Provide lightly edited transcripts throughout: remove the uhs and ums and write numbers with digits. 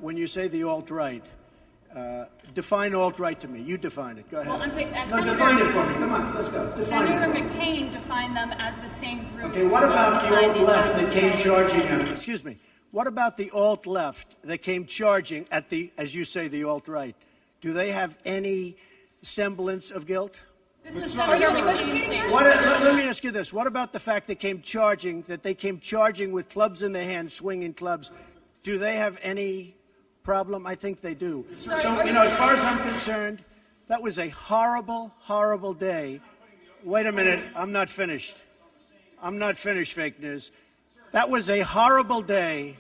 when you say the alt-right, define alt-right to me. You define it. Go ahead. Well, I'm saying, define it for me. Come on, let's go. Senator McCain defined them as the same group. Okay, what about the alt-left that came charging at it? Excuse me. What about the alt-left that came charging at the, as you say, the alt-right? Do they have any semblance of guilt? This is Senator McCain's statement. Let me ask you this. What about the fact they came charging with clubs in their hands, swinging clubs? Do they have any problem? I think they do. So, as far as I'm concerned, that was a horrible, horrible day. Wait a minute. I'm not finished. I'm not finished, fake news. That was a horrible day.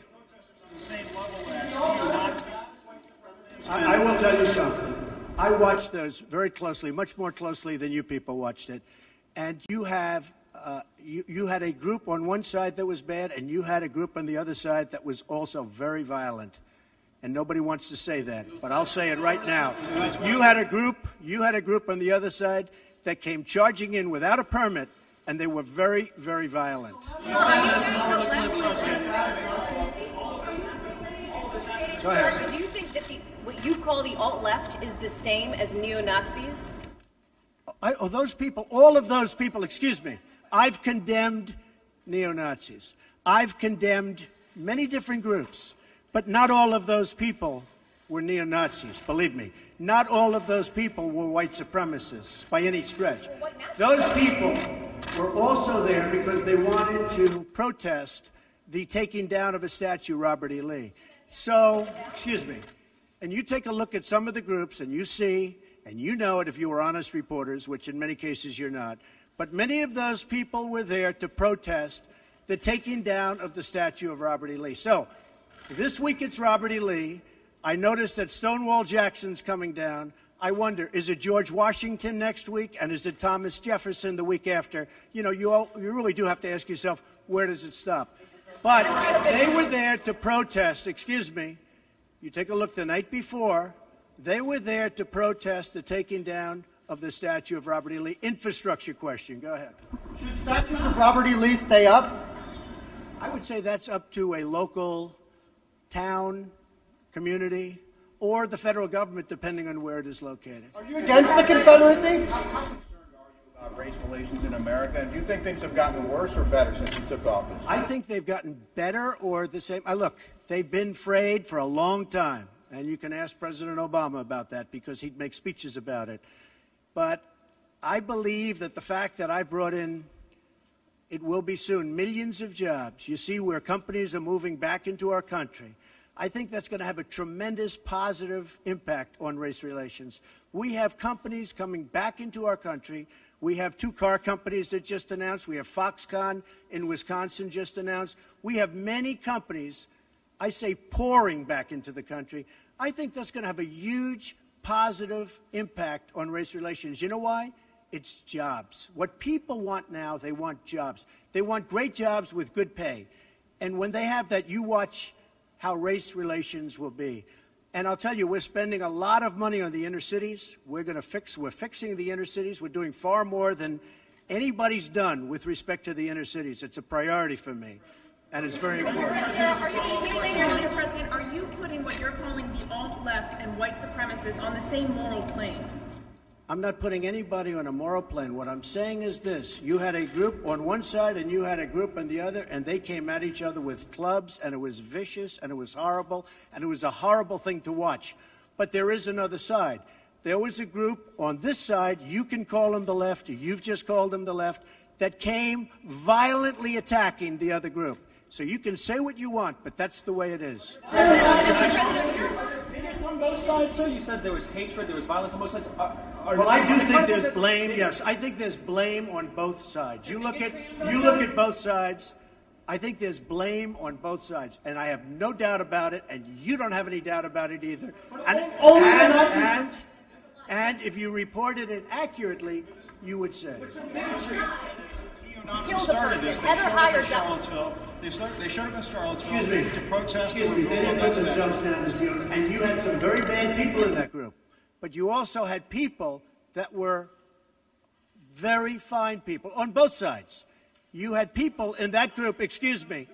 I will tell you something. I watched those very closely, much more closely than you people watched it. And you have, you had a group on one side that was bad, and you had a group on the other side that was also very violent. And nobody wants to say that, but I'll say it right now. You had a group on the other side that came charging in without a permit, and they were very, very violent. Go ahead. Do you think that what you call the alt-left is the same as neo-Nazis? Those people, all of those people, excuse me, I've condemned neo-Nazis. I've condemned many different groups, but not all of those people were neo-Nazis, believe me. Not all of those people were white supremacists by any stretch. Those people were also there because they wanted to protest the taking down of a statue, Robert E. Lee. So, excuse me, and you take a look at some of the groups and you see, and you know it if you were honest reporters, which in many cases you're not, but many of those people were there to protest the taking down of the statue of Robert E. Lee. So, this week it's Robert E. Lee. I noticed that Stonewall Jackson's coming down. I wonder, is it George Washington next week, and is it Thomas Jefferson the week after? You know, you really do have to ask yourself, where does it stop? But they were there to protest, excuse me, you take a look the night before, they were there to protest the taking down of the statue of Robert E. Lee. Infrastructure question, go ahead. Should statues of Robert E. Lee stay up? I would say that's up to a local town, community, or the federal government, depending on where it is located. Are you against the Confederacy? About race relations in America, and do you think things have gotten worse or better since you took office? I think they've gotten better or the same. Look, they've been frayed for a long time, and you can ask President Obama about that because he'd make speeches about it. But I believe that the fact that I brought in, it will be soon, millions of jobs. You see where companies are moving back into our country. I think that's going to have a tremendous positive impact on race relations. We have companies coming back into our country. We have 2 car companies that just announced. We have Foxconn in Wisconsin just announced. We have many companies, I say, pouring back into the country. I think that's going to have a huge positive impact on race relations. You know why? It's jobs. What people want now, they want jobs. They want great jobs with good pay. And when they have that, you watch how race relations will be. And I'll tell you, we're spending a lot of money on the inner cities. We're fixing the inner cities. We're doing far more than anybody's done with respect to the inner cities. It's a priority for me, and it's very important. Mr. President, are you putting what you're calling the alt-left and white supremacists on the same moral plane? I'm not putting anybody on a moral plane. What I'm saying is this. You had a group on one side and you had a group on the other, and they came at each other with clubs, and it was vicious, and it was horrible, and it was a horrible thing to watch. But there is another side. There was a group on this side, you can call them the left, or you've just called them the left, that came violently attacking the other group. So you can say what you want, but that's the way it is. On both sides, sir? You said there was hatred, there was violence on both sides. Well, I do think there's blame. Yes, I think there's blame on both sides. You look at both sides. I think there's blame on both sides, and I have no doubt about it, and you don't have any doubt about it either. And if you reported it accurately, you would say. Kill the person. Heather hired Charlottesville. They showed up in Charlottesville to protest. Excuse me. They didn't put themselves down as neo, and you had some very bad people in that group. But you also had people that were very fine people on both sides. You had people in that group, excuse me,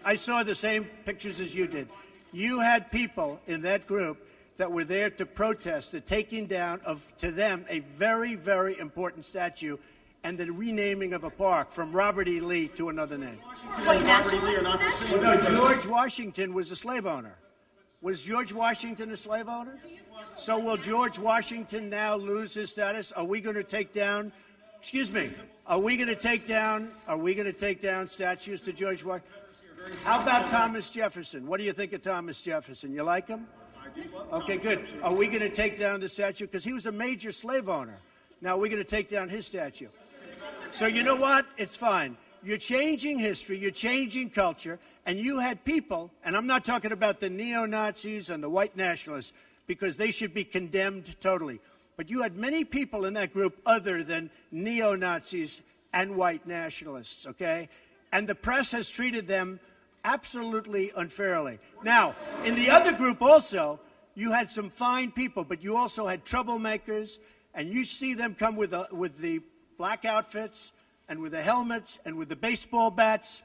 I saw the same pictures as you did. you had people in that group that were there to protest the taking down of, to them, a very, very important statue and the renaming of a park from Robert E. Lee to another name. White nationalists? No, George Washington was a slave owner. Was George Washington a slave owner? So will George Washington now lose his status? Are we going to take down, excuse me, are we going to take down statues to George Washington? How about Thomas Jefferson? What do you think of Thomas Jefferson? You like him? Okay, good. Are we going to take down the statue? Because he was a major slave owner. Now we're going to take down his statue. So you know what? It's fine. You're changing history, you're changing culture, and you had people, and I'm not talking about the neo-Nazis and the white nationalists, because they should be condemned totally. But you had many people in that group other than neo-Nazis and white nationalists, okay? And the press has treated them absolutely unfairly. Now, in the other group also, you had some fine people, but you also had troublemakers, and you see them come with the black outfits and with the helmets and with the baseball bats.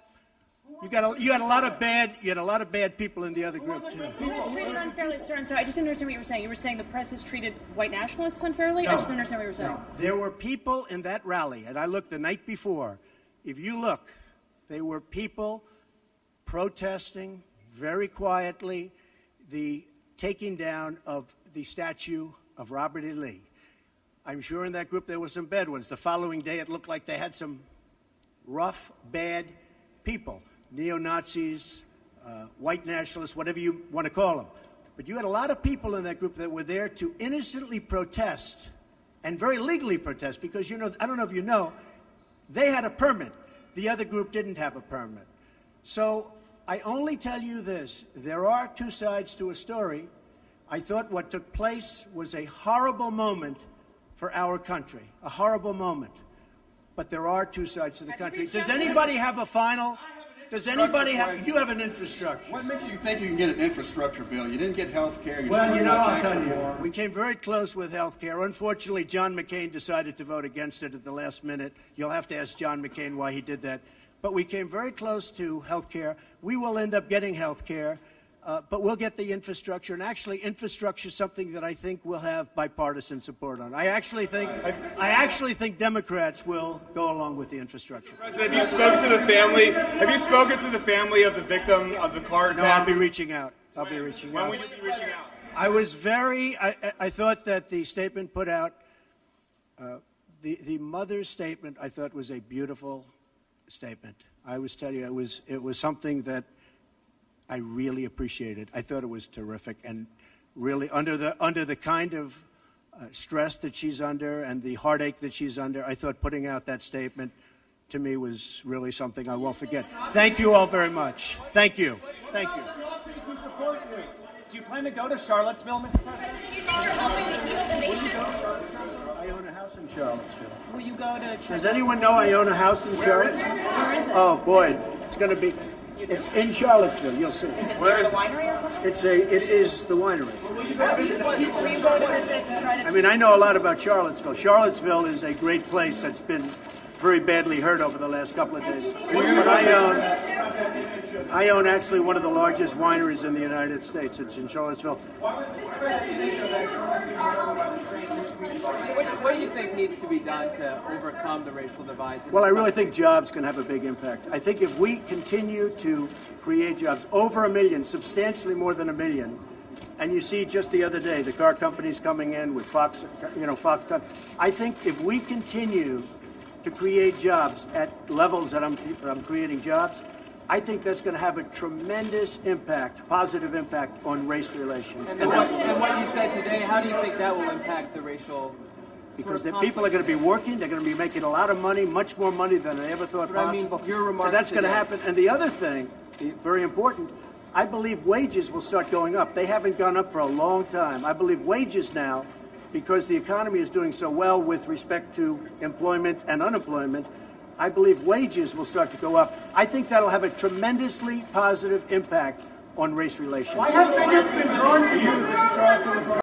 You had a lot of bad people in the other group too. Treated unfairly, sir. I'm sorry, I just didn't understand what you were saying. You were saying the press has treated white nationalists unfairly? No. I just didn't understand what you were saying. No. There were people in that rally, and I looked the night before. If you look, there were people protesting very quietly the taking down of the statue of Robert E. Lee. I'm sure in that group there were some bad ones. The following day it looked like they had some rough, bad people, neo-Nazis, white nationalists, whatever you want to call them. But you had a lot of people in that group that were there to innocently protest and very legally protest because, you know, I don't know if you know, they had a permit. The other group didn't have a permit. So I only tell you this. There are two sides to a story. I thought what took place was a horrible moment for our country, a horrible moment. But there are two sides to the country. Does anybody have a final? Does anybody have? You have an infrastructure. What makes you think you can get an infrastructure bill? You didn't get health care. Well, you know, I'll tell you. We came very close with health care. Unfortunately, John McCain decided to vote against it at the last minute. You'll have to ask John McCain why he did that. But we came very close to health care. We will end up getting health care. But we'll get the infrastructure, and actually infrastructure is something that I think we'll have bipartisan support on. I actually think Democrats will go along with the infrastructure. President, have you spoken to the family? Have you spoken to the family of the victim of the car attack? No, I'll be reaching out. When will you be reaching out? I was I thought that the statement put out, the mother's statement, I thought was a beautiful statement. I always tell you, it was something that I really appreciated. I thought it was terrific, and really under the kind of stress that she's under and the heartache that she's under, I thought putting out that statement to me was really something I won't forget. Thank you all very much. Thank you. Thank you. Do you plan to go to Charlottesville, Mr. President? Do you think you're helping to heal the nation? I own a house in Charlottesville. Will you go to Does anyone know I own a house in Charlottesville? Where is it? Oh boy, it's going to be. It's in Charlottesville. You'll see. Is it near the winery or something? It is the winery. Will you go visit to try to... I mean, I know a lot about Charlottesville. Charlottesville is a great place that's been very badly hurt over the last couple of days. But I own actually one of the largest wineries in the United States. It's in Charlottesville. What do you think needs to be done to overcome the racial divides? Well, I really think jobs can have a big impact. I think if we continue to create jobs, over 1 million, substantially more than 1 million, and you see just the other day, the car companies coming in with Fox, Fox. I think if we continue to create jobs at levels that I'm creating jobs, I think that's going to have a tremendous impact, positive impact on race relations. And what you said today, how do you think that will impact the racial? Because the people are going to be working, they're going to be making a lot of money, much more money than they ever thought possible. I mean, your remarks so that's going to today. happen. And the other thing, very important, I believe wages will start going up. They haven't gone up for a long time. I believe wages now, because the economy is doing so well with respect to employment and unemployment, I believe wages will start to go up. I think that'll have a tremendously positive impact on race relations. Why have bigots been drawn to you?